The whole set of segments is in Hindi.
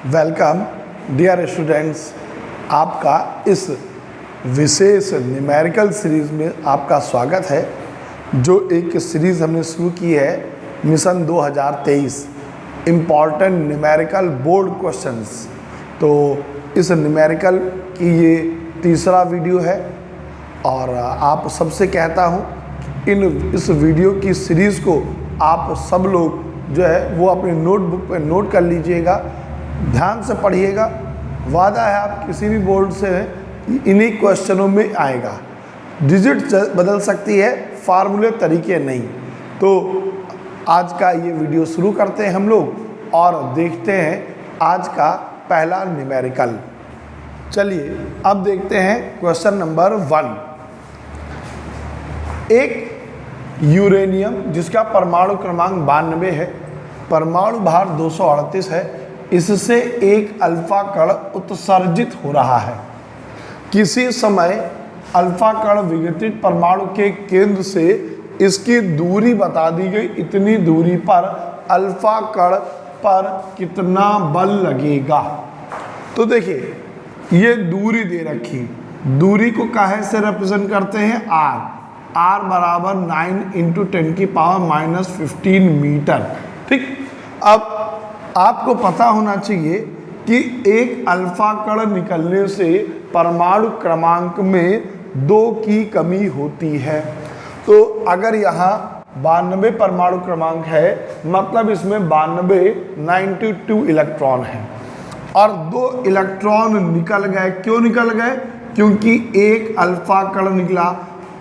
वेलकम डियर स्टूडेंट्स, आपका इस विशेष न्यूमेरिकल सीरीज़ में आपका स्वागत है। जो एक सीरीज़ हमने शुरू की है mission 2023 important numerical board questions. तो इस न्यूमेरिकल की ये तीसरा वीडियो है और आप सबसे कहता हूँ इस वीडियो की सीरीज़ को आप सब लोग जो है वो अपने नोटबुक पर नोट कर लीजिएगा, ध्यान से पढ़िएगा। वादा है आप किसी भी बोर्ड से इन्हीं क्वेश्चनों में आएगा। डिजिट बदल सकती है, फार्मूले तरीके नहीं। तो आज का ये वीडियो शुरू करते हैं हम लोग और देखते हैं आज का पहला न्यूमेरिकल। चलिए अब देखते हैं क्वेश्चन नंबर 1। एक यूरेनियम जिसका परमाणु क्रमांक 92 है, परमाणु भार 238 है, इससे एक अल्फा कण उत्सर्जित हो रहा है। किसी समय अल्फा कण विघटित परमाणु के केंद्र से इसकी दूरी बता दी गई। इतनी दूरी पर अल्फा कण पर कितना बल लगेगा। तो देखिए ये दूरी दे रखी, दूरी को काहे से रिप्रेजेंट करते हैं? r बराबर 9 × 10⁻⁻15 मीटर। ठीक, अब आपको पता होना चाहिए कि एक अल्फा कण निकलने से परमाणु क्रमांक में 2 की कमी होती है। तो अगर यहाँ 92 परमाणु क्रमांक है, मतलब इसमें 92 इलेक्ट्रॉन है और 2 इलेक्ट्रॉन निकल गए। क्यों निकल गए? क्योंकि एक अल्फा कण निकला।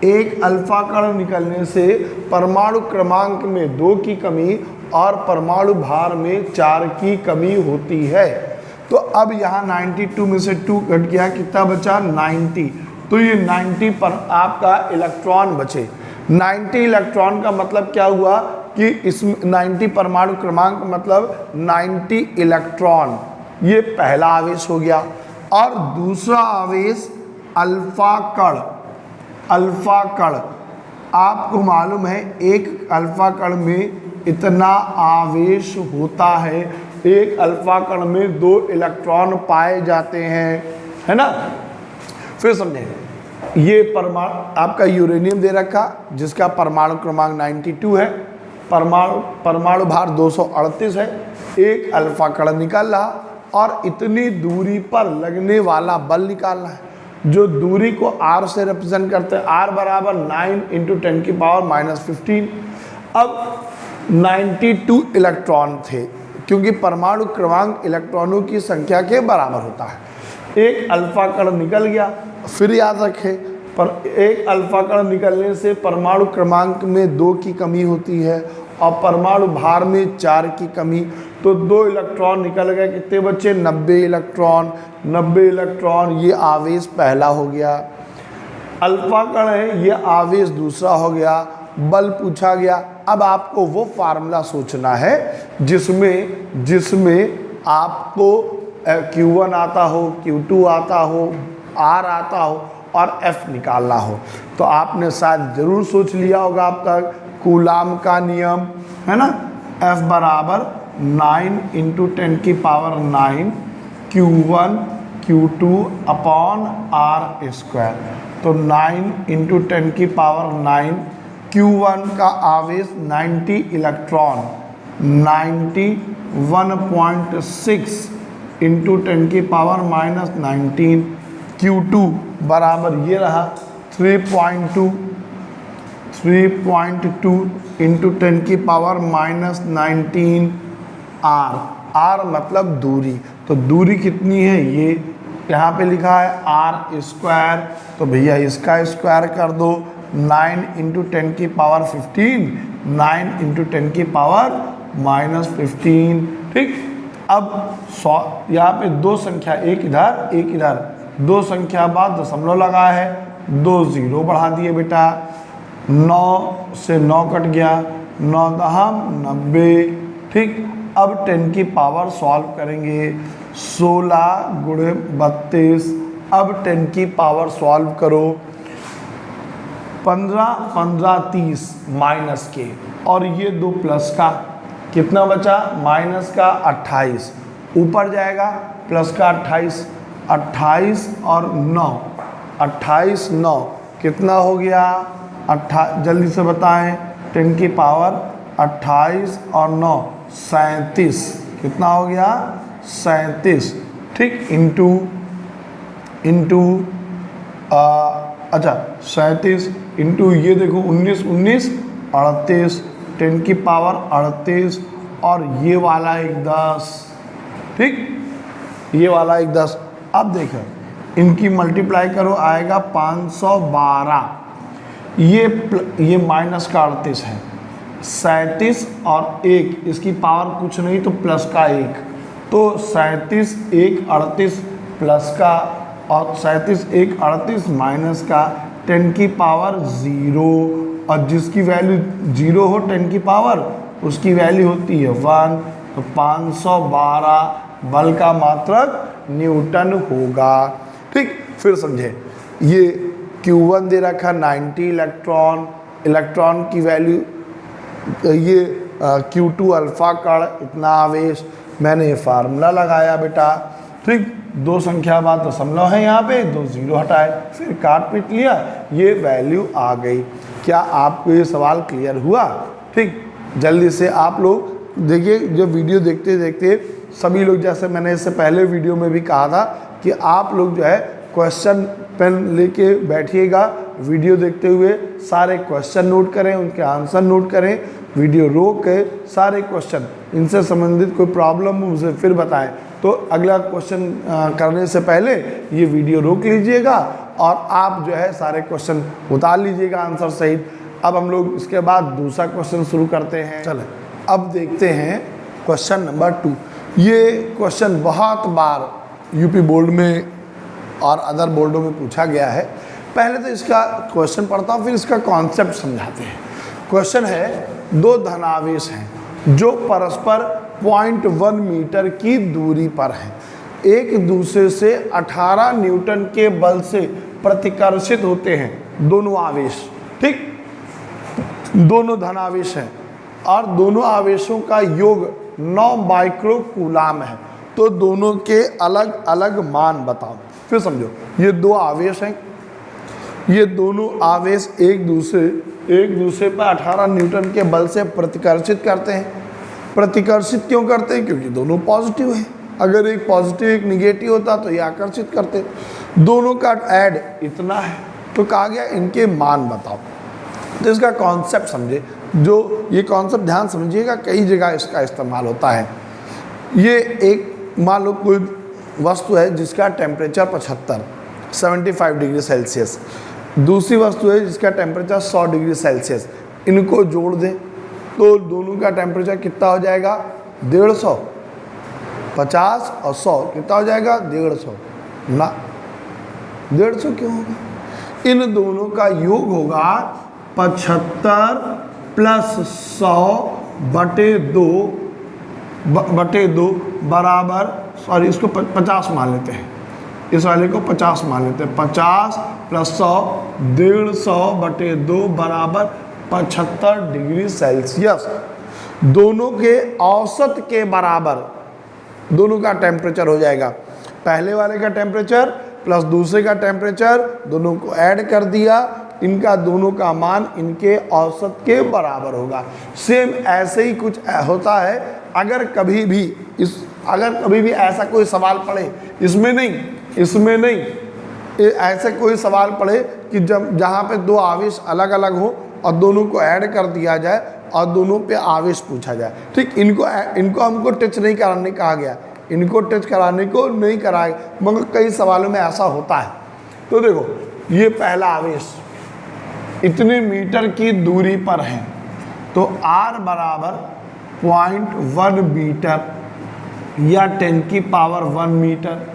एक अल्फा कण निकलने से परमाणु क्रमांक में 2 की कमी और परमाणु भार में 4 की कमी होती है। तो अब यहाँ 92 में से 2 घट गया, कितना बचा? 90। तो ये 90 पर आपका इलेक्ट्रॉन बचे। 90 इलेक्ट्रॉन का मतलब क्या हुआ कि इसमें 90 परमाणु क्रमांक मतलब 90 इलेक्ट्रॉन, ये पहला आवेश हो गया। और दूसरा आवेश अल्फा कण। अल्फा कण आपको मालूम है एक अल्फा कण में इतना आवेश होता है। एक अल्फा कण में 2 इलेक्ट्रॉन पाए जाते हैं, है ना। फिर समझें, ये परमाणु आपका यूरेनियम दे रखा जिसका परमाणु क्रमांक 92 है, परमाणु भार 238 है। एक अल्फा कण निकल रहा और इतनी दूरी पर लगने वाला बल निकालना है, जो दूरी को r से रिप्रेजेंट करते हैं। r बराबर 9 × 10⁻⁻15। अब 92 इलेक्ट्रॉन थे, क्योंकि परमाणु क्रमांक इलेक्ट्रॉनों की संख्या के बराबर होता है। एक अल्फा कण निकल गया, फिर याद रखें पर एक अल्फा कण निकलने से परमाणु क्रमांक में 2 की कमी होती है और परमाणु भार में 4 की कमी। तो 2 इलेक्ट्रॉन निकल गए, कितने बच्चे? 90 इलेक्ट्रॉन। 90 इलेक्ट्रॉन, ये आवेश पहला हो गया। अल्फा कण है, ये आवेश दूसरा हो गया। बल पूछा गया। अब आपको वो फार्मूला सोचना है जिसमें आपको Q1 आता हो, Q2 आता हो, R आता हो और F निकालना हो। तो आपने शायद जरूर सोच लिया होगा आपका कूलाम का नियम, है ना। F बराबर 9 × 10⁻⁹ Q1 Q2 अपॉन R²। तो 9 × 10⁻⁹ Q1 का आवेश 90 इलेक्ट्रॉन, 91.6 × 10⁻⁻19। Q2 बराबर ये रहा 3.2 × 10⁻⁻19 R मतलब दूरी। तो दूरी कितनी है? ये यहाँ पे लिखा है R²। तो भैया इसका स्क्वायर कर दो, 9 × 10⁻15, 9 × 10⁻⁻15। ठीक, अब यहाँ पे 2 संख्या, एक इधर एक इधर, 2 संख्या बाद दशमलव लगा है, 2 0 बढ़ा दिए बेटा। 9 से 9 कट गया, 9 दहम 90। ठीक, अब 10 की पावर सॉल्व करेंगे, 16 × 32। अब 10 की पावर सॉल्व करो, 15 15 30 माइनस के, और ये 2 प्लस का, कितना बचा? माइनस का 28। ऊपर जाएगा प्लस का 28, 28 और 9, 28 9 कितना हो गया? जल्दी से बताएं, 10 की पावर 28 और 9 37, कितना हो गया? 37, ठीक, इंटू अच्छा 37 इंटू ये देखो 19 19 38, 10 की पावर 38 और ये वाला एक 10, ठीक, ये वाला एक 10। अब देखो इनकी मल्टीप्लाई करो, आएगा 512, ये माइनस का 38 है, 37 और 1 इसकी पावर कुछ नहीं तो प्लस का 1, तो 37 1 38 प्लस का और 37 1 38 माइनस का, 10 की पावर 0 और जिसकी वैल्यू 0 हो 10 की पावर उसकी वैल्यू होती है 1, तो 512 बल का मात्रक न्यूटन होगा। ठीक, फिर समझे, ये Q1 दे रखा 90 इलेक्ट्रॉन, इलेक्ट्रॉन की वैल्यू ये Q2 अल्फा कण इतना आवेश, मैंने ये फार्मूला लगाया बेटा, ठीक, 2 संख्या बाद दशमलव है यहाँ पे, 2 0 हटाए, फिर काट पीट लिया, ये वैल्यू आ गई। क्या आपको ये सवाल क्लियर हुआ? ठीक, जल्दी से आप लोग देखिए, जो वीडियो देखते देखते सभी लोग, जैसे मैंने इससे पहले वीडियो में भी कहा था कि आप लोग जो है क्वेश्चन पेन लेके बैठिएगा, वीडियो देखते हुए सारे क्वेश्चन नोट करें, उनके आंसर नोट करें, वीडियो रोक के सारे क्वेश्चन, इनसे संबंधित कोई प्रॉब्लम हो मुझे फिर बताएं। तो अगला क्वेश्चन करने से पहले ये वीडियो रोक लीजिएगा और आप जो है सारे क्वेश्चन उतार लीजिएगा आंसर सहित। अब हम लोग इसके बाद दूसरा क्वेश्चन शुरू करते हैं। चलें, अब देखते हैं क्वेश्चन नंबर 2। ये क्वेश्चन बहुत बार यूपी बोर्ड में और अदर बोर्डों में पूछा गया है। पहले तो इसका क्वेश्चन पढ़ता हूँ, फिर इसका कॉन्सेप्ट समझाते हैं। क्वेश्चन है, 2 धनावेश हैं जो परस्पर 0.1 मीटर की दूरी पर हैं, एक दूसरे से 18 न्यूटन के बल से प्रतिकर्षित होते हैं। दोनों आवेश, ठीक, दोनों धनावेश हैं और दोनों आवेशों का योग 9 माइक्रो कूलाम है। तो दोनों के अलग अलग मान बताओ। फिर समझो, ये 2 आवेश हैं, ये दोनों आवेश एक दूसरे पर 18 न्यूटन के बल से प्रतिकर्षित करते हैं। प्रतिकर्षित क्यों करते हैं? क्योंकि दोनों पॉजिटिव हैं। अगर एक पॉजिटिव एक निगेटिव होता तो ये आकर्षित करते। दोनों का ऐड इतना है, तो कहा गया इनके मान बताओ। तो इसका कॉन्सेप्ट समझे, जो ये कॉन्सेप्ट ध्यान समझिएगा, कई जगह इसका इस्तेमाल होता है। ये एक मान लो कोई वस्तु है जिसका टेम्परेचर 75 डिग्री सेल्सियस, दूसरी वस्तु है जिसका टेम्परेचर 100 डिग्री सेल्सियस। इनको जोड़ दें तो दोनों का टेम्परेचर कितना हो जाएगा? 150। 50 और 100 कितना हो जाएगा? 150 ना, 150 क्यों होगा? इन दोनों का योग होगा 75 प्लस 100 बटे 2 बराबर, सॉरी इसको 50 मान लेते हैं, इस वाले को 50 मान लेते हैं। 50 प्लस 100 150 बटे 2 बराबर 75 डिग्री सेल्सियस। दोनों के औसत के बराबर दोनों का टेम्परेचर हो जाएगा। पहले वाले का टेम्परेचर प्लस दूसरे का टेम्परेचर, दोनों को ऐड कर दिया, इनका दोनों का मान इनके औसत के बराबर होगा। सेम ऐसे ही कुछ होता है अगर कभी भी ऐसा कोई सवाल पड़े, इसमें नहीं ऐसे कोई सवाल पड़े कि जहाँ पे 2 आवेश अलग अलग हो और दोनों को ऐड कर दिया जाए और दोनों पे आवेश पूछा जाए। ठीक, इनको हमको टच नहीं कराने कहा गया, इनको टच कराने को नहीं कराए, मगर कई सवालों में ऐसा होता है। तो देखो, ये पहला आवेश इतने मीटर की दूरी पर है, तो R बराबर 0.1 मीटर या 10 की पावर 1 मीटर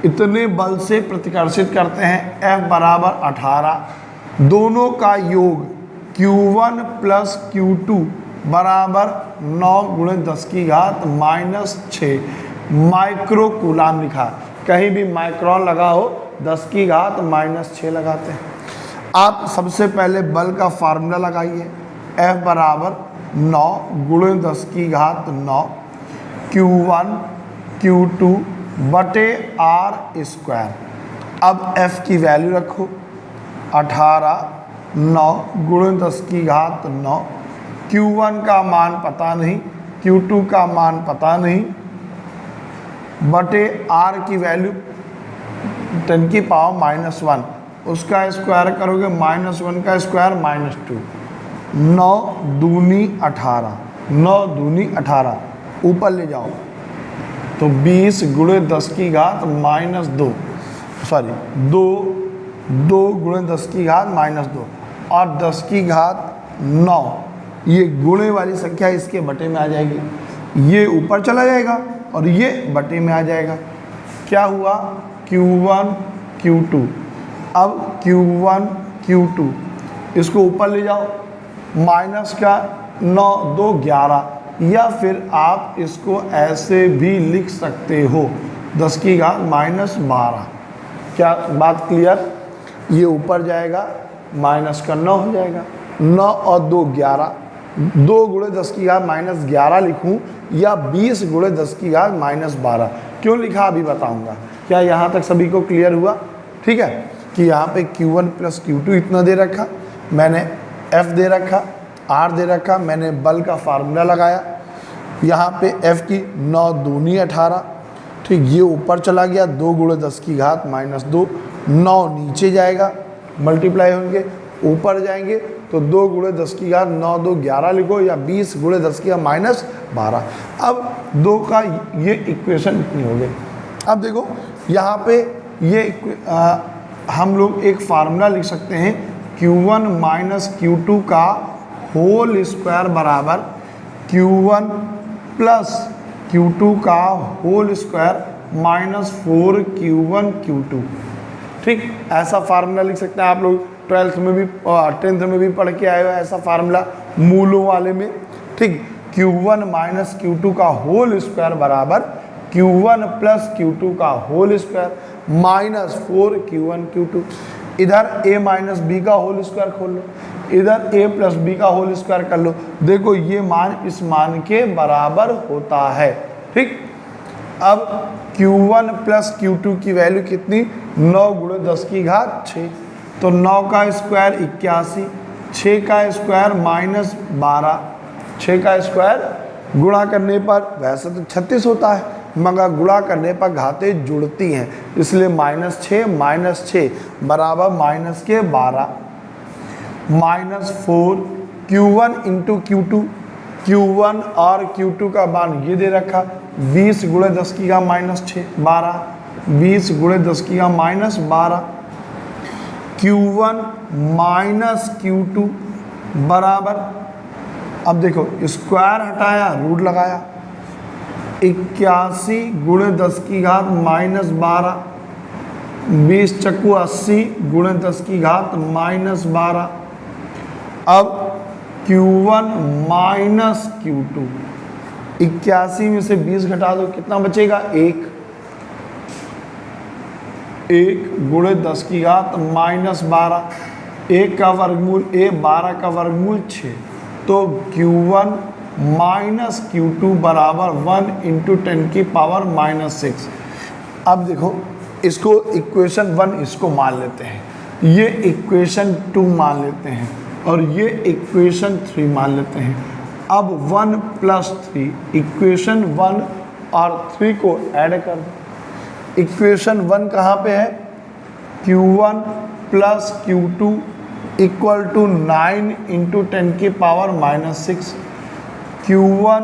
इतने बल से प्रतिकर्षित करते हैं। F बराबर 18। दोनों का योग Q1 प्लस Q2 बराबर 9 गुणे 10 की घात -6 माइक्रो कूलाम लिखा। कहीं भी माइक्रोन लगा हो 10 की घात -6 लगाते हैं। आप सबसे पहले बल का फार्मूला लगाइए। F बराबर 9 गुणे 10 की घात 9, Q2 बटे R स्क्वायर। अब F की वैल्यू रखो 18 9 गुणे 10 की घात 9। Q1 का मान पता नहीं, Q2 का मान पता नहीं, बटे R की वैल्यू 10 की पावर -1, उसका स्क्वायर करोगे -1 का स्क्वायर -2। 9 दूनी 18, 9 दूनी 18, ऊपर ले जाओ तो 20 गुणे 10 की घात -2, सॉरी 2 गुणे 10 की घात -2 और 10 की घात 9, ये गुणे वाली संख्या इसके बटे में आ जाएगी, ये ऊपर चला जाएगा और ये बटे में आ जाएगा। क्या हुआ? Q1 Q2। अब Q1 Q2 इसको ऊपर ले जाओ, माइनस का 9 2 11, या फिर आप इसको ऐसे भी लिख सकते हो 10 की घात -12। क्या बात क्लियर? ये ऊपर जाएगा, माइनस का 9 हो जाएगा, 9 और 2 11, 2 गुणे 10 की घात -11 लिखूं या 20 गुणे 10 की घात -12, क्यों लिखा अभी बताऊंगा। क्या यहाँ तक सभी को क्लियर हुआ? ठीक है कि यहाँ पे Q1 प्लस Q2 इतना दे रखा, मैंने F दे रखा, R दे रखा, मैंने बल का फार्मूला लगाया, यहाँ पे F की 9 दूनी 18, ठीक, ये ऊपर चला गया 2 गुणे 10 की घात -2, 9 नीचे जाएगा, मल्टीप्लाई होंगे, ऊपर जाएंगे तो 2 गुणे 10 की घात 9 2 11 लिखो या 20 गुणे 10 की घात -12। अब 2 का ये इक्वेशन इतनी हो गई। अब देखो यहाँ पे ये हम लोग एक फार्मूला लिख सकते हैं, Q1 माइनस Q2 का होल स्क्वायर बराबर Q1 प्लस Q2 का होल स्क्वायर -4 Q1 Q2। ठीक, ऐसा फार्मूला लिख सकते हैं। आप लोग 12th में भी 10th में भी पढ़ के आए हो ऐसा फार्मूला मूलों वाले में। ठीक, Q1 माइनस Q2 का होल स्क्वायर बराबर Q1 प्लस Q2 का होल स्क्वायर -4 Q1 Q2। इधर a माइनस बी का होल स्क्वायर खोल लो, इधर a प्लस बी का होल स्क्वायर कर लो, देखो ये मान इस मान के बराबर होता है। ठीक, अब Q1 प्लस Q2 की वैल्यू कितनी? 9 गुणे 10 की घात 6, तो 9 का स्क्वायर 81, 6 का स्क्वायर -12, 6 का स्क्वायर गुणा करने पर वैसे तो 36 होता है, मगर गुणा करने पर घातें जुड़ती हैं, इसलिए -6 बराबर -12 -4 Q1 इंटू Q2। Q1 और Q2 का मान ये दे रखा 20 गुणे 10 की घात -12, 20 गुणे 10 की घात -12। Q1 माइनस Q2 बराबर, अब देखो स्क्वायर हटाया रूट लगाया, 81 गुणे 10 की घात -12, 20 चक्कू 80 गुणे 10 की घात -12। अब Q1 माइनस Q2, 81 में से 20 घटा दो, कितना बचेगा? 1 गुणे 10 की घात -12, 1 का वर्गमूल 12 का वर्गमूल 6, तो Q1 माइनस Q2 बराबर 1 इंटू 10 की पावर -6। अब देखो इसको इक्वेशन 1 इसको मान लेते हैं, ये इक्वेशन 2 मान लेते हैं और ये इक्वेशन 3 मान लेते हैं। अब 1 प्लस 3, इक्वेशन 1 और 3 को ऐड कर दो। इक्वेशन 1 कहाँ पे है? Q1 plus Q2 equal to 9 into 10 की power -6, Q1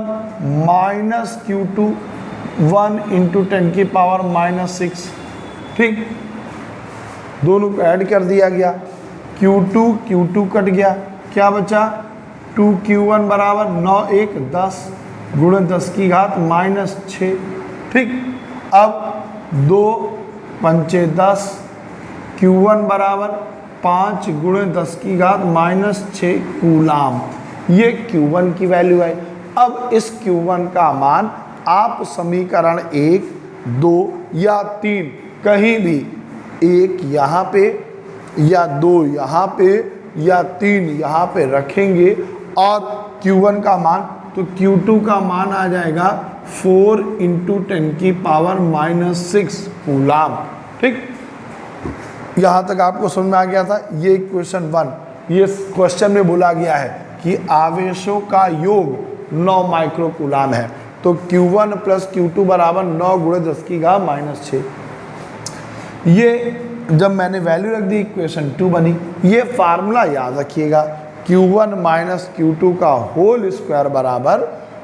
minus Q2 1 into 10 की पावर -6। ठीक, दोनों को ऐड कर दिया गया, Q2 कट गया, क्या बचा? 2Q1 बराबर 9 1 10 गुणे 10 की घात -6। ठीक, अब 2 पंचे 10, Q1 बराबर 5 गुणे 10 की घात -6 कूलाम, ये Q1 की वैल्यू है। अब इस Q1 का मान आप समीकरण 1 2 या 3 कहीं भी, 1 यहाँ पे या 2 यहाँ पे या 3 यहाँ पे रखेंगे और Q1 का मान तो Q2 का मान आ जाएगा 4 × 10⁻⁻6 कूलाम। ठीक, यहाँ तक आपको समझ में आ गया था। ये क्वेश्चन 1, ये क्वेश्चन में बोला गया है कि आवेशों का योग 9 माइक्रो कूलाम है, तो Q1 + Q2 बराबर 9 × 10⁻⁻6। ये जब मैंने वैल्यू रख दी इक्वेशन 2 बनी। ये फार्मूला याद रखिएगा, Q1 - Q2 का होल स्क्वायर बराबर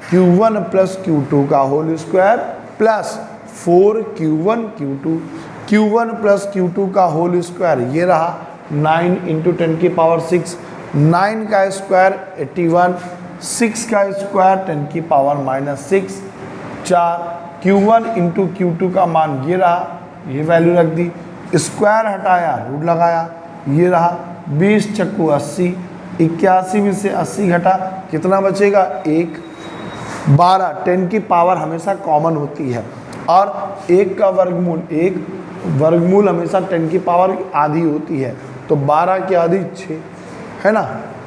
Q1 + Q2 का whole square plus 4Q1 Q2। Q1 + Q2 का होल स्क्वायर ये रहा 9 × 10⁻6, 9 का स्क्वायर 81, 6 का स्क्वायर 10⁻⁻6, 4 Q1 × Q2 का मान ये रहा, ये वैल्यू रख दी, स्क्वायर हटाया रूट लगाया, ये रहा 20 × 80, 81 में से 80 घटा कितना बचेगा 1, 12, 10 की पावर हमेशा कॉमन होती है और 1 का वर्गमूल, 1 वर्गमूल हमेशा 10 की पावर आधी होती है, तो 12 की आधी 6 है ना,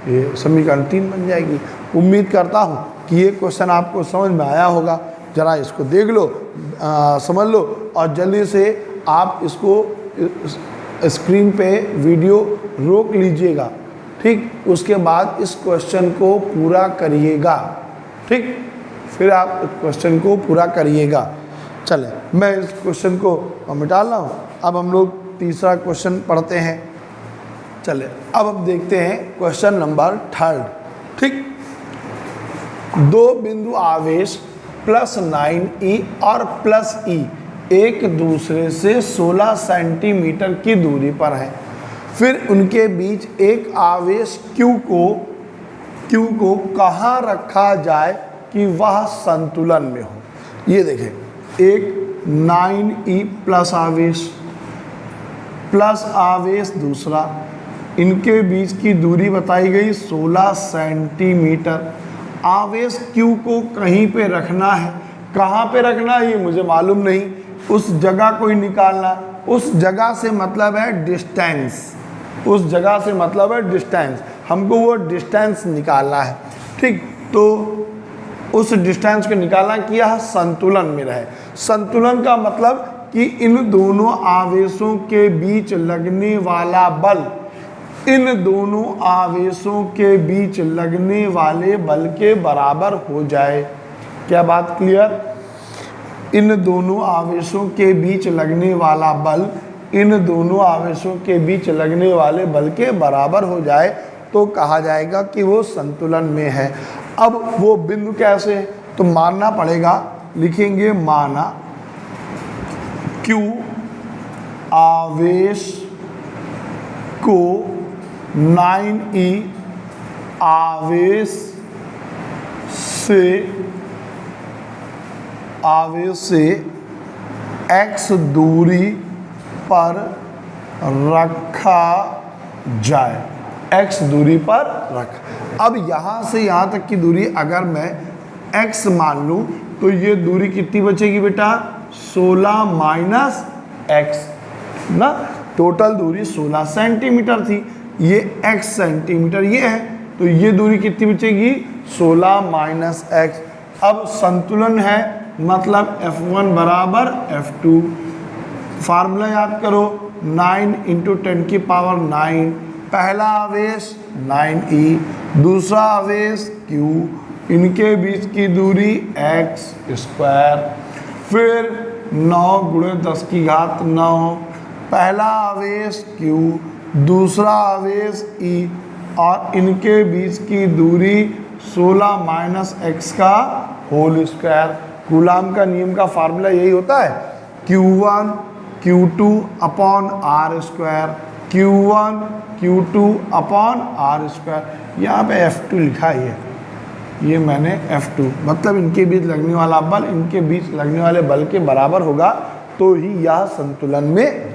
ये समीकरण 3 बन जाएगी। उम्मीद करता हूँ कि ये क्वेश्चन आपको समझ में आया होगा। जरा इसको देख लो, समझ लो और जल्दी से आप इसको स्क्रीन पे वीडियो रोक लीजिएगा। ठीक, उसके बाद इस क्वेश्चन को पूरा करिएगा। ठीक, फिर आप क्वेश्चन को पूरा करिएगा। चलें, मैं इस क्वेश्चन को मिटा रहा हूँ। अब हम लोग तीसरा क्वेश्चन पढ़ते हैं। चले, अब हम देखते हैं क्वेश्चन नंबर 3। ठीक, 2 बिंदु आवेश +9e और +e एक दूसरे से 16 सेंटीमीटर की दूरी पर है। फिर उनके बीच एक आवेश Q को कहाँ रखा जाए कि वह संतुलन में हो। ये देखें, एक 9e प्लस आवेश दूसरा, इनके बीच की दूरी बताई गई 16 सेंटीमीटर। आवेश Q को कहीं पे रखना है, कहाँ पे रखना है ये मुझे मालूम नहीं, उस जगह को ही निकालना। उस जगह से मतलब है डिस्टेंस, उस जगह से मतलब है डिस्टेंस, हमको वो डिस्टेंस निकालना है। ठीक, तो उस डिस्टेंस को निकालना कि यह संतुलन में रहे। संतुलन का मतलब कि इन दोनों आवेशों के बीच लगने वाला बल, इन दोनों आवेशों के बीच लगने वाले बल के बराबर हो जाए। क्या बात क्लियर? इन दोनों आवेशों के बीच लगने वाला बल, इन दोनों आवेशों के बीच लगने वाले बल के बराबर हो जाए तो कहा जाएगा कि वो संतुलन में है। अब वो बिंदु कैसे है, तो मानना पड़ेगा, लिखेंगे माना Q आवेश को 9e आवेश से x दूरी पर रखा जाए, x दूरी पर रख। अब यहाँ से यहाँ तक की दूरी अगर मैं x मान लूँ तो ये दूरी कितनी बचेगी बेटा, 16 - x ना, टोटल दूरी 16 सेंटीमीटर थी, ये x सेंटीमीटर ये है, तो ये दूरी कितनी बचेगी 16 - x। अब संतुलन है मतलब F1 बराबर F2। फार्मूला याद करो, 9 × 10⁻9, पहला आवेश 9e, दूसरा आवेश Q, इनके बीच की दूरी x², फिर 9 × 10⁻9, पहला आवेश Q, दूसरा आवेश E और इनके बीच की दूरी 16 - x का होल स्क्वायर। कूलाम का नियम का फार्मूला यही होता है, Q1 Q2/r², Q1 Q2/r²। यहाँ पे F2 लिखा है, ये मैंने F2 मतलब इनके बीच लगने वाला बल इनके बीच लगने वाले बल के बराबर होगा तो ही यह संतुलन में।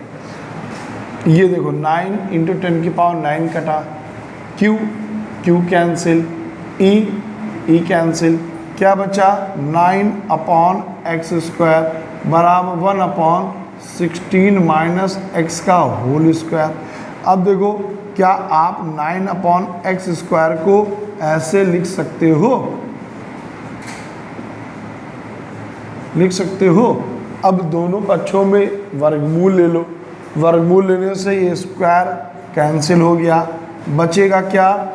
ये देखो 9 × 10⁻9 कटा, Q कैंसिल, E कैंसिल, क्या बचा 9/x² बराबर 1/16 - x का होल स्क्वायर। अब देखो, क्या आप 9/x² को ऐसे लिख सकते हो, लिख सकते हो। अब दोनों पक्षों में वर्गमूल ले लो, वर्गमूल लेने से ये स्क्वायर कैंसिल हो गया, बचेगा क्या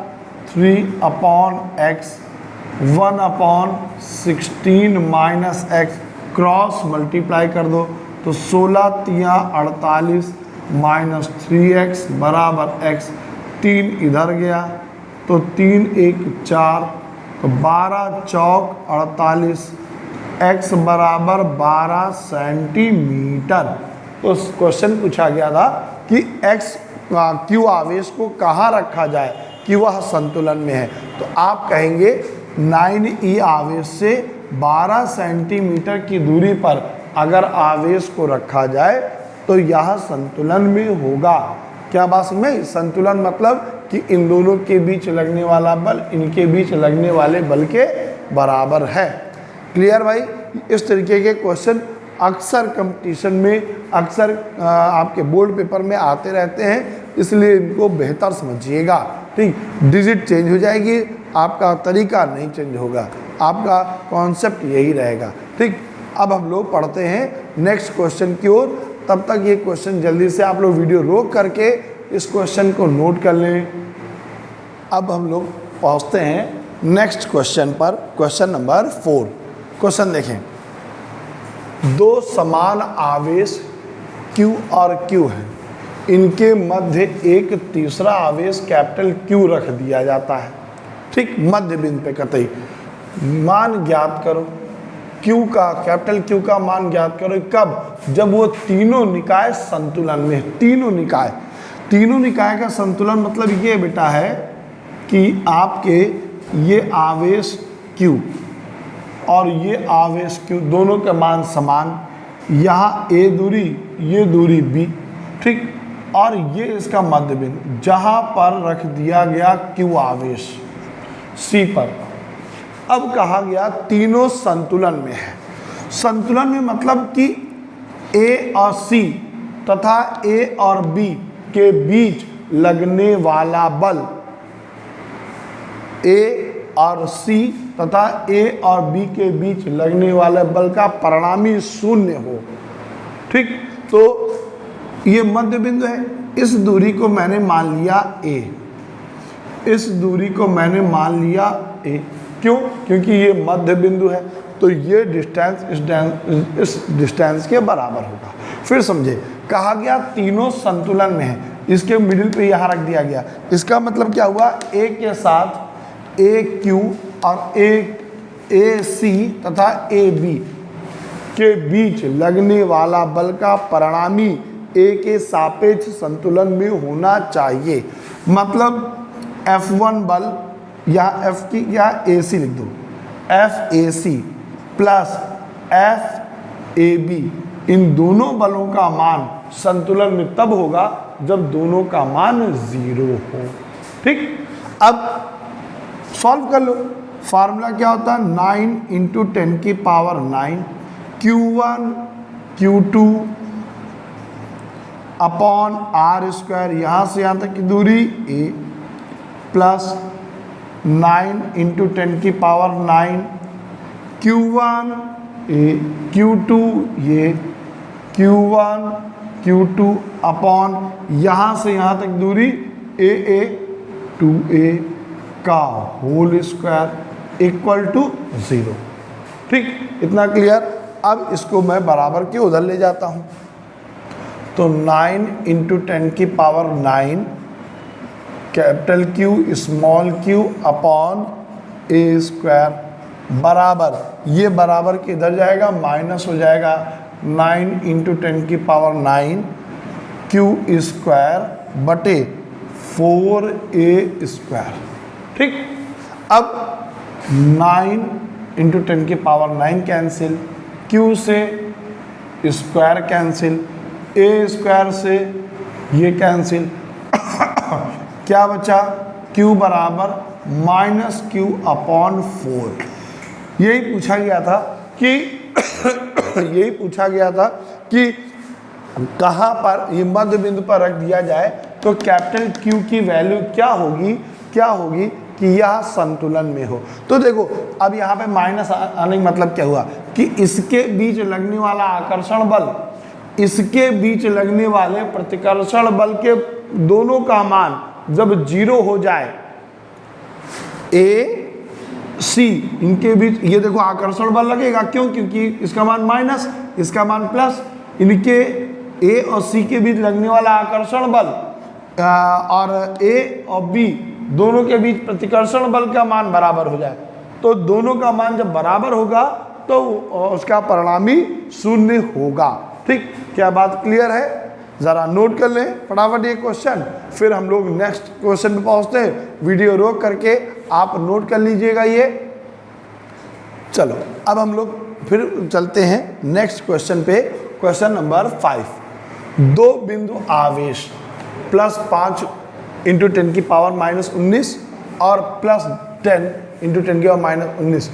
3/x 1/16 minus x, cross multiply कर दो तो 16 तिया 48 माइनस 3x बराबर x, 3 इधर गया तो 3 1 4, तो 12 चौक 48, x बराबर 12 सेंटीमीटर। तो क्वेश्चन पूछा गया था कि x q आवेश को कहाँ रखा जाए कि वह संतुलन में है, तो आप कहेंगे 9e आवेश से 12 सेंटीमीटर की दूरी पर अगर आवेश को रखा जाए तो यह संतुलन में होगा। क्या बात में? संतुलन मतलब कि इन दोनों के बीच लगने वाला बल इनके बीच लगने वाले बल के बराबर है। क्लियर भाई? इस तरीके के क्वेश्चन अक्सर कंपटीशन में, अक्सर आपके बोर्ड पेपर में आते रहते हैं, इसलिए इनको बेहतर समझिएगा। ठीक, डिजिट चेंज हो जाएगी, आपका तरीका नहीं चेंज होगा, आपका कॉन्सेप्ट यही रहेगा। ठीक, अब हम लोग पढ़ते हैं नेक्स्ट क्वेश्चन की ओर। तब तक ये क्वेश्चन जल्दी से आप लोग वीडियो रोक करके इस क्वेश्चन को नोट कर लें। अब हम लोग पहुँचते हैं नेक्स्ट क्वेश्चन पर, क्वेश्चन नंबर 4। क्वेश्चन देखें, दो समान आवेश Q और Q हैं, इनके मध्य एक तीसरा आवेश कैपिटल Q रख दिया जाता है। ठीक, मध्य बिंदु पे कतई मान ज्ञात करो, Q का, कैपिटल Q का मान ज्ञात करो। कब? जब वो तीनों निकाय संतुलन में, तीनों निकाय का संतुलन मतलब ये बेटा है कि आपके ये आवेश Q और ये आवेश Q दोनों के मान समान, यहाँ A दूरी, ये दूरी B, ठीक, और ये इसका मध्य बिंदु जहाँ पर रख दिया गया Q आवेश C पर। अब कहा गया तीनों संतुलन में है। संतुलन में मतलब कि A और C तथा A और B के बीच लगने वाला बल, A और C तथा A और B के बीच लगने वाले बल का परिणामी शून्य हो। ठीक, तो ये मध्य बिंदु है, इस दूरी को मैंने मान लिया A, इस दूरी को मैंने मान लिया A। क्यों? क्योंकि ये मध्य बिंदु है, तो ये डिस्टेंस इस डिस्टेंस के बराबर होगा। फिर समझे, कहा गया तीनों संतुलन में है, इसके मिडिल पे यहाँ रख दिया गया। इसका मतलब क्या हुआ? A के साथ AQ और AC तथा AB के बीच लगने वाला बल का परिणामी A के सापेक्ष संतुलन में होना चाहिए। मतलब F1 बल या F की या AC लिख दो, FAC प्लस FAB, इन दोनों बलों का मान संतुलन में तब होगा जब दोनों का मान 0 हो। ठीक, अब सॉल्व कर लो। फार्मूला क्या होता है? 9 × 10⁹ Q1 Q2 अपॉन R², यहाँ से यहाँ तक की दूरी A, plus 9 × 10⁹ Q1 A, Q2 ये, Q1 Q2 अपॉन यहाँ से यहाँ तक दूरी AA 2A का होल स्क्वायर इक्वल टू 0। ठीक, इतना क्लियर। अब इसको मैं बराबर के उधर ले जाता हूँ, तो 9 × 10⁹ capital Q small q upon A² बराबर, ये बराबर के इधर जाएगा माइनस हो जाएगा 9 × 10⁹ Q² बटे 4A²। ठीक, अब 9 × 10⁹ कैंसिल, Q से स्क्वायर कैंसिल, A² से ये कैंसिल, क्या बचा? Q बराबर -Q अपॉन 4। यही पूछा गया था कि यही पूछा गया था कि कहाँ पर ये मध्य बिंदु पर रख दिया जाए तो कैपिटल Q की वैल्यू क्या होगी कि यह संतुलन में हो। तो देखो अब यहाँ पे माइनस आने का मतलब क्या हुआ कि इसके बीच लगने वाला आकर्षण बल, इसके बीच लगने वाले प्रतिकर्षण बल के दोनों का मान जब 0 हो जाए, ए सी इनके बीच, ये देखो आकर्षण बल लगेगा, क्यों? क्योंकि इसका मान माइनस, इसका मान प्लस, इनके ए और सी के बीच लगने वाला आकर्षण बल और ए और बी दोनों के बीच प्रतिकर्षण बल का मान बराबर हो जाए, तो दोनों का मान जब बराबर होगा तो उसका परिणामी 0 होगा। ठीक, क्या बात क्लियर है? ज़रा नोट कर लें फटाफट ये क्वेश्चन, फिर हम लोग नेक्स्ट क्वेश्चन पे पहुँचते हैं। वीडियो रोक करके आप नोट कर लीजिएगा ये। चलो अब हम लोग फिर चलते हैं नेक्स्ट क्वेश्चन पे। Question number 5। 2 बिंदु आवेश +5 × 10 की पावर -19 और +10 × 10 की पावर -19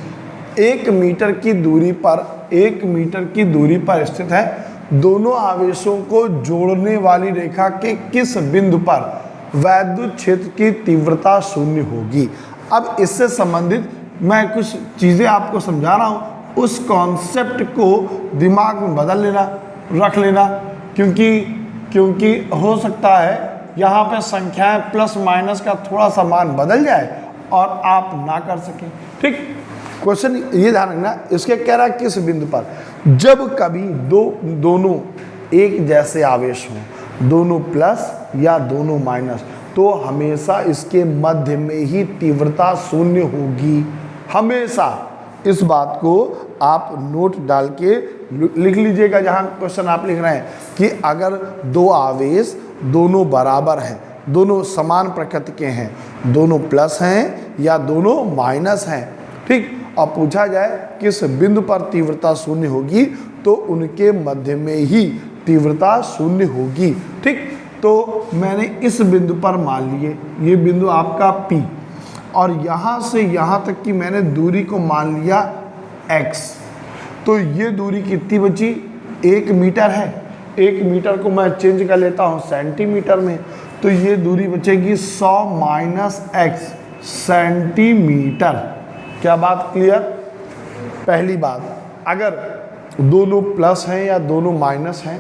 1 मीटर की दूरी पर, 1 मीटर की दूरी पर स्थित है। दोनों आवेशों को जोड़ने वाली रेखा के किस बिंदु पर वैद्युत क्षेत्र की तीव्रता 0 होगी? अब इससे संबंधित मैं कुछ चीज़ें आपको समझा रहा हूँ, उस कॉन्सेप्ट को दिमाग में बदल लेना, रख लेना, क्योंकि हो सकता है यहाँ पे संख्याएं प्लस माइनस का थोड़ा सा मान बदल जाए और आप ना कर सकें। ठीक, क्वेश्चन ये ध्यान रखना, इसके कह रहा है किस बिंदु पर, जब कभी दोनों एक जैसे आवेश हों, दोनों प्लस या दोनों माइनस, तो हमेशा इसके मध्य में ही तीव्रता 0 होगी। हमेशा इस बात को आप नोट डाल के लिख लीजिएगा जहाँ क्वेश्चन आप लिख रहे हैं कि अगर 2 आवेश दोनों बराबर हैं, दोनों समान प्रकृति के हैं, दोनों प्लस हैं या दोनों माइनस हैं, ठीक, और पूछा जाए किस बिंदु पर तीव्रता 0 होगी, तो उनके मध्य में ही तीव्रता 0 होगी। ठीक, तो मैंने इस बिंदु पर मान लिए, ये बिंदु आपका P, और यहाँ से यहाँ तक की मैंने दूरी को मान लिया x, तो ये दूरी कितनी बची? 1 मीटर है। 1 मीटर को मैं चेंज कर लेता हूँ सेंटीमीटर में, तो ये दूरी बचेगी 100 - x सेंटीमीटर। क्या बात क्लियर? पहली बात, अगर दोनों प्लस हैं या दोनों माइनस हैं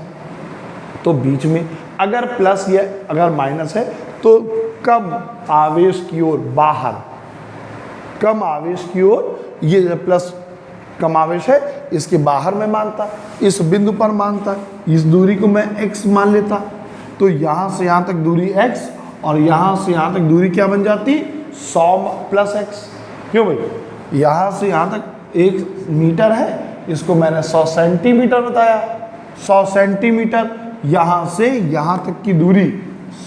तो बीच में, अगर प्लस या अगर माइनस है तो कम आवेश की ओर बाहर, कम आवेश की ओर, ये प्लस कम आवेश है इसके बाहर में मानता, इस बिंदु पर मानता, इस दूरी को मैं x मान लेता, तो यहाँ से यहाँ तक दूरी x और यहाँ से यहाँ तक दूरी क्या बन जाती? 100 + x। क्यों भाई? यहाँ से यहाँ तक 1 मीटर है, इसको मैंने 100 सेंटीमीटर बताया, 100 सेंटीमीटर, यहाँ से यहाँ तक की दूरी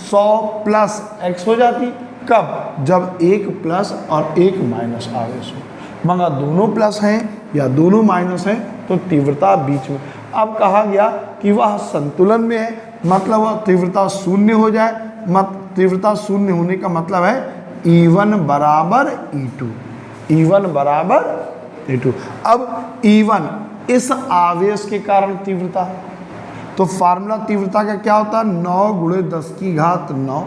100 + x हो जाती। कब? जब 1 प्लस और 1 माइनस आवेश हो। मगर दोनों प्लस हैं या दोनों माइनस हैं तो तीव्रता बीच में। अब कहा गया कि वह संतुलन में है, मतलब वह तीव्रता 0 हो जाए। तीव्रता 0 होने का मतलब है E1 बराबर E2, E1 बराबर E2। अब E1 इस आवेश के कारण तीव्रता, तो फार्मूला तीव्रता का क्या होता है? 9 × 10⁹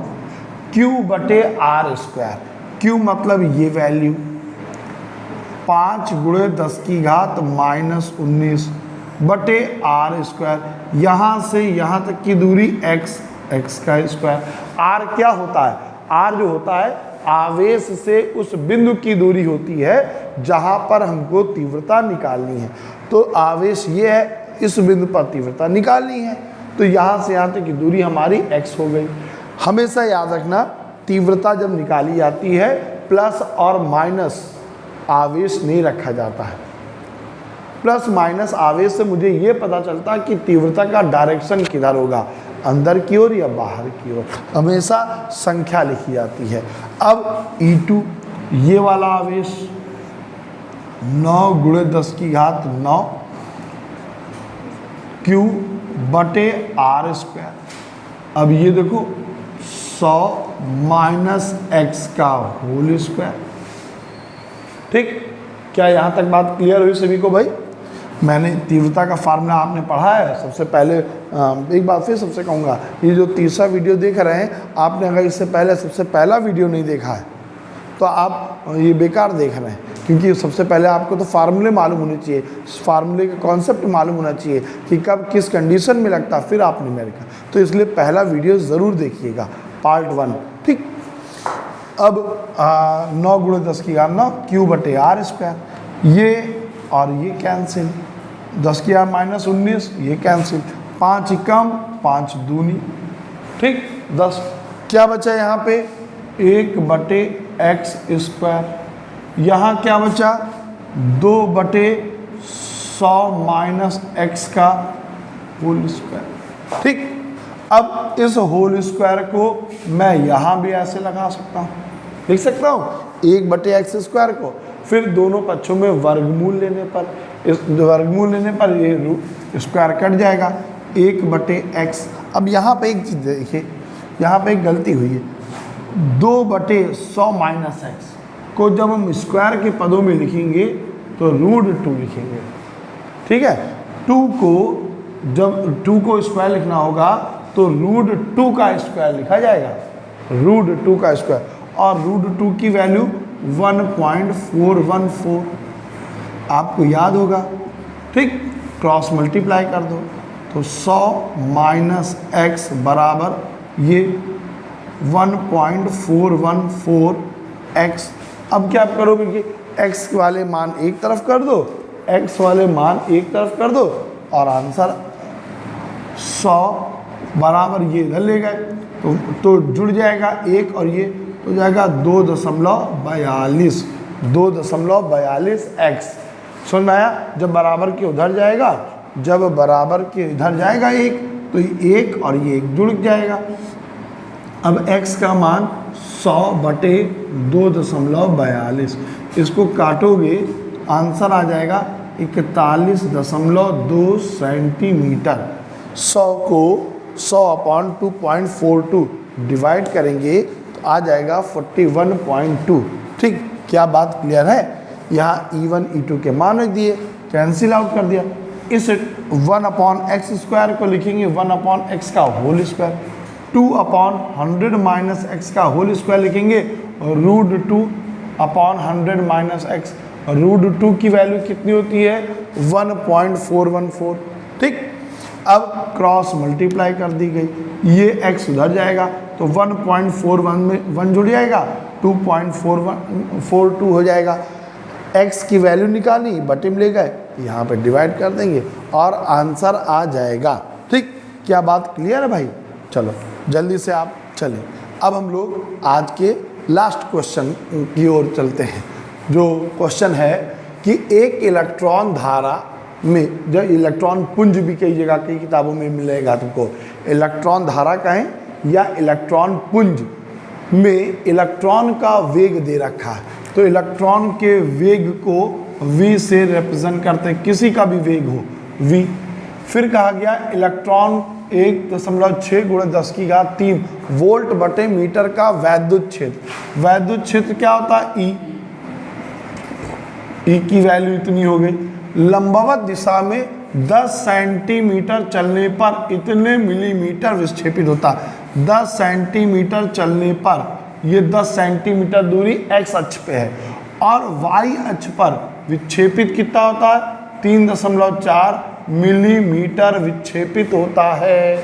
Q/r²। Q मतलब ये वैल्यू, 5 × 10⁻⁻19 बटे r²। यहाँ से यहाँ तक की दूरी x, x का स्क्वायर। r क्या होता है? r जो होता है आवेश से उस बिंदु की दूरी होती है जहाँ पर हमको तीव्रता निकालनी है। तो आवेश ये है, इस बिंदु पर तीव्रता निकालनी है, तो यहाँ से यहाँ तक की दूरी हमारी x हो गई। हमेशा याद रखना, तीव्रता जब निकाली जाती है प्लस और माइनस आवेश नहीं रखा जाता है। प्लस माइनस आवेश से मुझे ये पता चलता है कि तीव्रता का डायरेक्शन किधर होगा, अंदर की ओर या बाहर की ओर। हमेशा संख्या लिखी जाती है। अब E2 ये वाला आवेश 9 × 10⁹ Q/r²। अब ये देखो 100 - x का होल स्क्वायर। ठीक, क्या यहाँ तक बात क्लियर हुई सभी को भाई? मैंने तीव्रता का फार्मूला आपने पढ़ा है। सबसे पहले एक बात फिर सबसे कहूँगा, ये जो तीसरा वीडियो देख रहे हैं, आपने अगर इससे पहले सबसे पहला वीडियो नहीं देखा है तो आप ये बेकार देख रहे हैं, क्योंकि सबसे पहले आपको तो फार्मूले मालूम होने चाहिए, फार्मूले का कॉन्सेप्ट मालूम होना चाहिए कि कब किस कंडीशन में लगता, फिर आप न्यूमेरिकल। तो इसलिए पहला वीडियो ज़रूर देखिएगा, पार्ट 1। ठीक, अब 9 × 10 की 9 Q/r², ये और ये कैंसिल, 10 की -19 ये कैंसिल, 5 कम 5 दूनी, ठीक 10। क्या बचा यहाँ पे 1/x², यहाँ क्या बचा 2/100 - x का होल स्क्वायर। ठीक, अब इस होल स्क्वायर को मैं यहाँ भी ऐसे लगा सकता हूँ, लिख सकता हूँ 1/x² को, फिर दोनों पक्षों में वर्गमूल लेने पर, इस वर्गमूल लेने पर ये स्क्वायर कट जाएगा 1/x। अब यहाँ पे एक चीज़ देखिए, यहाँ पे एक गलती हुई है, 2/100 - x को जब हम स्क्वायर के पदों में लिखेंगे तो √2 लिखेंगे। ठीक है, 2 को जब 2 को स्क्वायर लिखना होगा तो √2 का स्क्वायर लिखा जाएगा, √2 का स्क्वायर, और √2 की वैल्यू 1.414 आपको याद होगा। ठीक, क्रॉस मल्टीप्लाई कर दो तो 100 - x बराबर ये 1.414x। अब क्या करोगे कि x वाले मान एक तरफ कर दो, x वाले मान एक तरफ कर दो, और आंसर 100 बराबर ये इधर ले गए तो जुड़ जाएगा एक, और ये हो जाएगा 2.42, 2.42x। समझ में आया? जब बराबर के उधर जाएगा, जब बराबर के इधर जाएगा एक, तो ये एक और ये एक जुड़ जाएगा। अब x का मान 100/2.42, इसको काटोगे आंसर आ जाएगा 41.2 सेंटीमीटर। 100 को 100/2.42 डिवाइड करेंगे तो आ जाएगा 41.2। ठीक, क्या बात क्लियर है? यहाँ E1 E2 के मान रख दिए, कैंसिल आउट कर दिया। इस 1/x² को लिखेंगे 1/x का होल स्क्वायर, 2/100 - x का होल स्क्वायर लिखेंगे, और √2/100 - x, √2 की वैल्यू कितनी होती है 1.414। ठीक, अब क्रॉस मल्टीप्लाई कर दी गई, ये x उधर जाएगा तो 1.41 में 1 जुड़ जाएगा, 2.4142 हो जाएगा। x की वैल्यू निकाली, बटे में ले गए, यहाँ पे डिवाइड कर देंगे और आंसर आ जाएगा। ठीक, क्या बात क्लियर है भाई? चलो जल्दी से आप चलें। अब हम लोग आज के लास्ट क्वेश्चन की ओर चलते हैं, जो क्वेश्चन है कि एक इलेक्ट्रॉन धारा में, जो इलेक्ट्रॉन पुंज भी कई जगह कई किताबों में मिलेगा तुमको, इलेक्ट्रॉन धारा कहें या इलेक्ट्रॉन पुंज में इलेक्ट्रॉन का वेग दे रखा है, तो इलेक्ट्रॉन के वेग को v से रिप्रेजेंट करते हैं, किसी का भी वेग हो v। फिर कहा गया इलेक्ट्रॉन 1.6 × 10³ वोल्ट/मीटर का वैद्युत क्षेत्र। वैद्युत क्षेत्र क्या होता है? E की वैल्यू इतनी हो गई। लंबवत दिशा में 10 सेंटीमीटर चलने पर इतने मिलीमीटर विक्षेपित होता है। 10 सेंटीमीटर चलने पर ये 10 सेंटीमीटर दूरी x अक्ष पे है, और y अक्ष पर विक्षेपित कितना होता है 3.4 मिलीमीटर विक्षेपित होता है।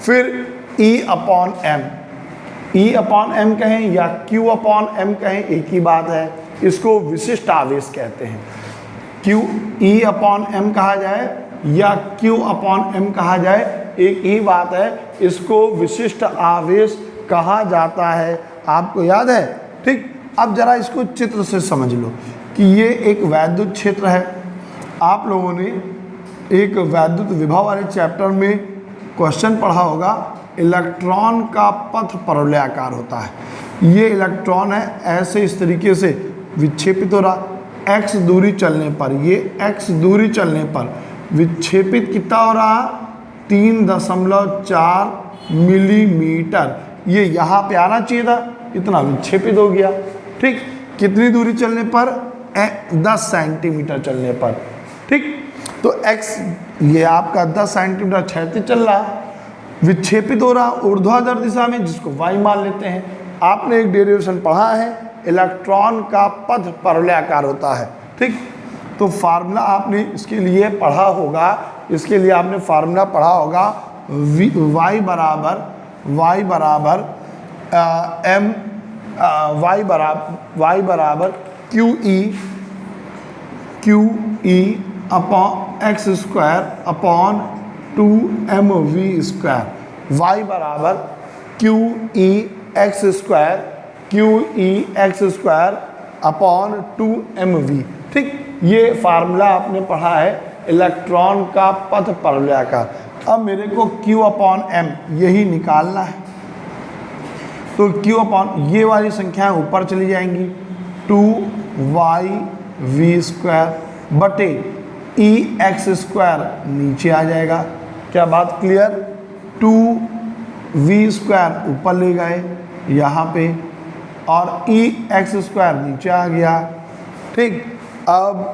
फिर E/m, E/m कहें या Q/m कहें, एक ही बात है, इसको विशिष्ट आवेश कहते हैं। E/m कहा जाए या Q/m कहा जाए, एक ही बात है, इसको विशिष्ट आवेश कहा जाता है। आपको याद है? ठीक, अब जरा इसको चित्र से समझ लो कि ये एक वैद्युत क्षेत्र है। आप लोगों ने एक वैद्युत विभव वाले चैप्टर में क्वेश्चन पढ़ा होगा, इलेक्ट्रॉन का पथ परवलयाकार होता है। ये इलेक्ट्रॉन है, ऐसे इस तरीके से विक्षेपित हो रहा, x दूरी चलने पर, ये x दूरी चलने पर विक्षेपित कितना हो रहा, 3.4 मिलीमीटर। ये यहाँ पे आना चाहिए था, इतना विक्षेपित हो गया। ठीक, कितनी दूरी चलने पर? 10 सेंटीमीटर चलने पर। ठीक, तो x ये आपका 10 सेंटीमीटर क्षैतिज चल रहा, विक्षेपित हो रहा ऊर्ध्वाधर दिशा में, जिसको y मान लेते हैं। आपने एक डेरिवेशन पढ़ा है इलेक्ट्रॉन का पथ परवलयाकार होता है। ठीक, तो फार्मूला आपने इसके लिए पढ़ा होगा, इसके लिए आपने फार्मूला पढ़ा होगा y बराबर QE upon x square upon 2mv²। y बराबर QE x square upon 2mv। ठीक, ये फार्मूला आपने पढ़ा है इलेक्ट्रॉन का पथ परवलयाकार। अब मेरे को Q अपॉन M यही निकालना है, तो Q अपॉन ये वाली संख्याएं ऊपर चली जाएंगी, 2yv² बटे EX² नीचे आ जाएगा। क्या बात क्लियर? 2v² ऊपर ले गए यहाँ पे और EX² नीचे आ गया। ठीक, अब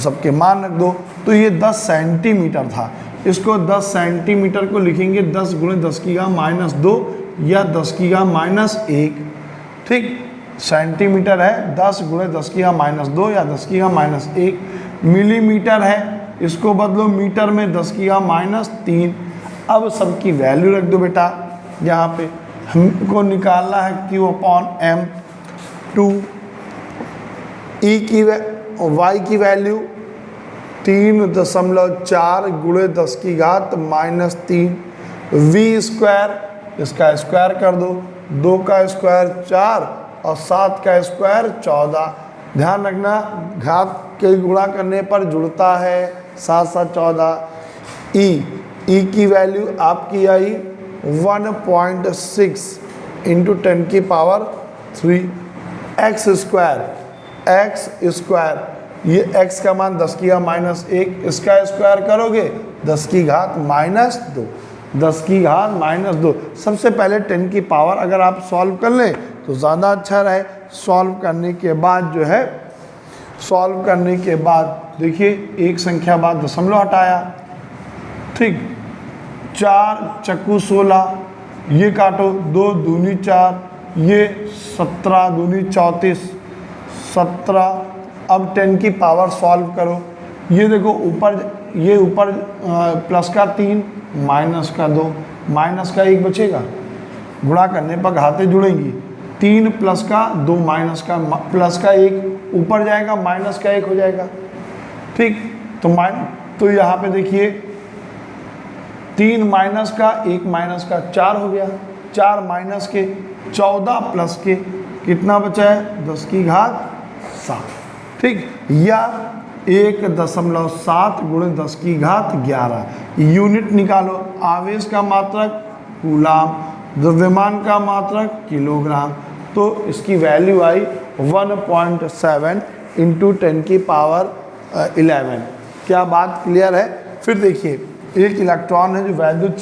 सबके मान रख दो, तो ये 10 सेंटीमीटर था, इसको 10 सेंटीमीटर को लिखेंगे 10 × 10⁻² या 10⁻⁻1। ठीक, सेंटीमीटर है 10 × 10⁻² या 10⁻⁻1। मिलीमीटर है, इसको बदलो मीटर में 10⁻³ अब सबकी वैल्यू रख दो बेटा। यहाँ पे हमको निकालना है Q अपॉन M। 2 y की वैल्यू 3.4 × 10⁻³ v², इसका स्क्वायर कर दो, 2 का स्क्वायर 4 और 7 का स्क्वायर 14। ध्यान रखना घात के गुणा करने पर जुड़ता है 7 7 14। ई की वैल्यू आपकी आई 1.6 × 10⁻³ x², ये x का मान 10⁻⁻1, इसका स्क्वायर करोगे 10⁻⁻², 10⁻⁻²। सबसे पहले 10 की पावर अगर आप सॉल्व कर लें तो ज़्यादा अच्छा रहे। सॉल्व करने के बाद जो है, सॉल्व करने के बाद देखिए एक संख्या बाद दशमलव हटाया। ठीक, 4 चक्कू 16, ये काटो, 2 दूनी 4, ये 17 दूनी 34, 17। अब 10 की पावर सॉल्व करो, ये देखो ऊपर, ये ऊपर प्लस का 3 माइनस का 2 माइनस का 1 बचेगा, गुणा करने पर घातें जुड़ेंगी। 3 प्लस का 2 माइनस का प्लस का 1 ऊपर जाएगा, माइनस का 1 हो जाएगा। ठीक, तो यहाँ पे देखिए 3 माइनस का 1 माइनस का 4 हो गया, 4 माइनस के 14 प्लस के कितना बचा है 10⁻⁷। ठीक, या 1.7 × 10⁻11 यूनिट निकालो। आवेश का मात्रक कूलाम, द्रव्यमान का मात्रक किलोग्राम, तो इसकी वैल्यू आई 1.7 × 10⁻11। क्या बात क्लियर है? फिर देखिए एक इलेक्ट्रॉन है जो वैद्युत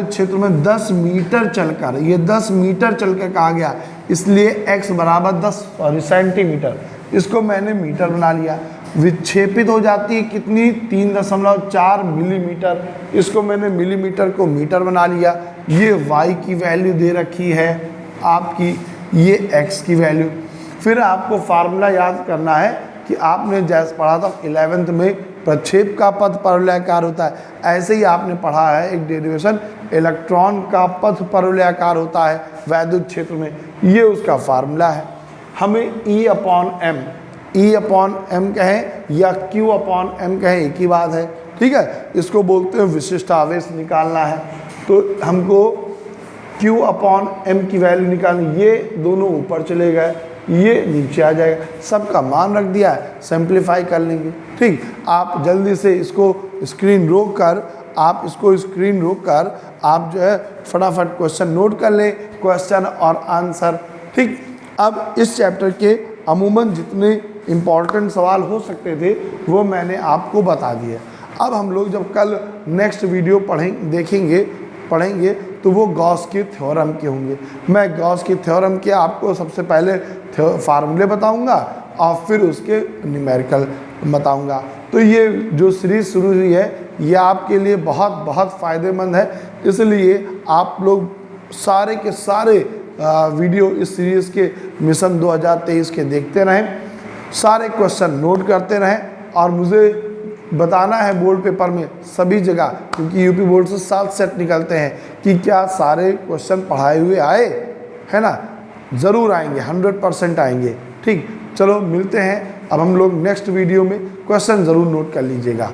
क्षेत्र में 10 मीटर चलकर, ये 10 मीटर चलकर कहा गया, इसलिए x बराबर 10 सेंटीमीटर, इसको मैंने मीटर बना लिया। विक्षेपित हो जाती है कितनी 3.4 मिलीमीटर, इसको मैंने मिलीमीटर को मीटर बना लिया। ये y की वैल्यू दे रखी है आपकी, ये x की वैल्यू। फिर आपको फार्मूला याद करना है कि आपने जैसे पढ़ा था 11th में प्रक्षेप का पथ परवलयाकार होता है, ऐसे ही आपने पढ़ा है एक डेरिवेशन, इलेक्ट्रॉन का पथ परवलयाकार होता है वैद्युत क्षेत्र में, ये उसका फार्मूला है। हमें E अपॉन m कहें या Q अपॉन m कहें, एक ही बात है। ठीक है, इसको बोलते हैं विशिष्ट आवेश निकालना है, तो हमको Q अपॉन m की वैल्यू निकालनी। ये दोनों ऊपर चले गए, ये नीचे आ जाएगा, सबका मान रख दिया है, सिंप्लीफाई कर लेंगे। ठीक, आप जल्दी से इसको स्क्रीन रोक कर आप जो है फटाफट क्वेश्चन नोट कर लें, क्वेश्चन और आंसर। ठीक, अब इस चैप्टर के अमूमन जितने इम्पॉर्टेंट सवाल हो सकते थे वो मैंने आपको बता दिए। अब हम लोग जब कल नेक्स्ट वीडियो पढ़ेंगे तो वो गॉस के थ्योरम के होंगे। मैं गॉस के थ्योरम के आपको सबसे पहले फार्मूले बताऊंगा और फिर उसके न्यूमेरिकल बताऊंगा। तो ये जो सीरीज़ शुरू हुई है ये आपके लिए बहुत बहुत फ़ायदेमंद है, इसलिए आप लोग सारे के सारे वीडियो इस सीरीज़ के मिशन 2023 के देखते रहें, सारे क्वेश्चन नोट करते रहें और मुझे बताना है बोर्ड पेपर में सभी जगह, क्योंकि यूपी बोर्ड से 7 सेट निकलते हैं, कि क्या सारे क्वेश्चन पढ़ाए हुए आए, है ना। ज़रूर आएंगे, 100% आएंगे। ठीक, चलो मिलते हैं। अब हम लोग नेक्स्ट वीडियो में क्वेश्चन ज़रूर नोट कर लीजिएगा।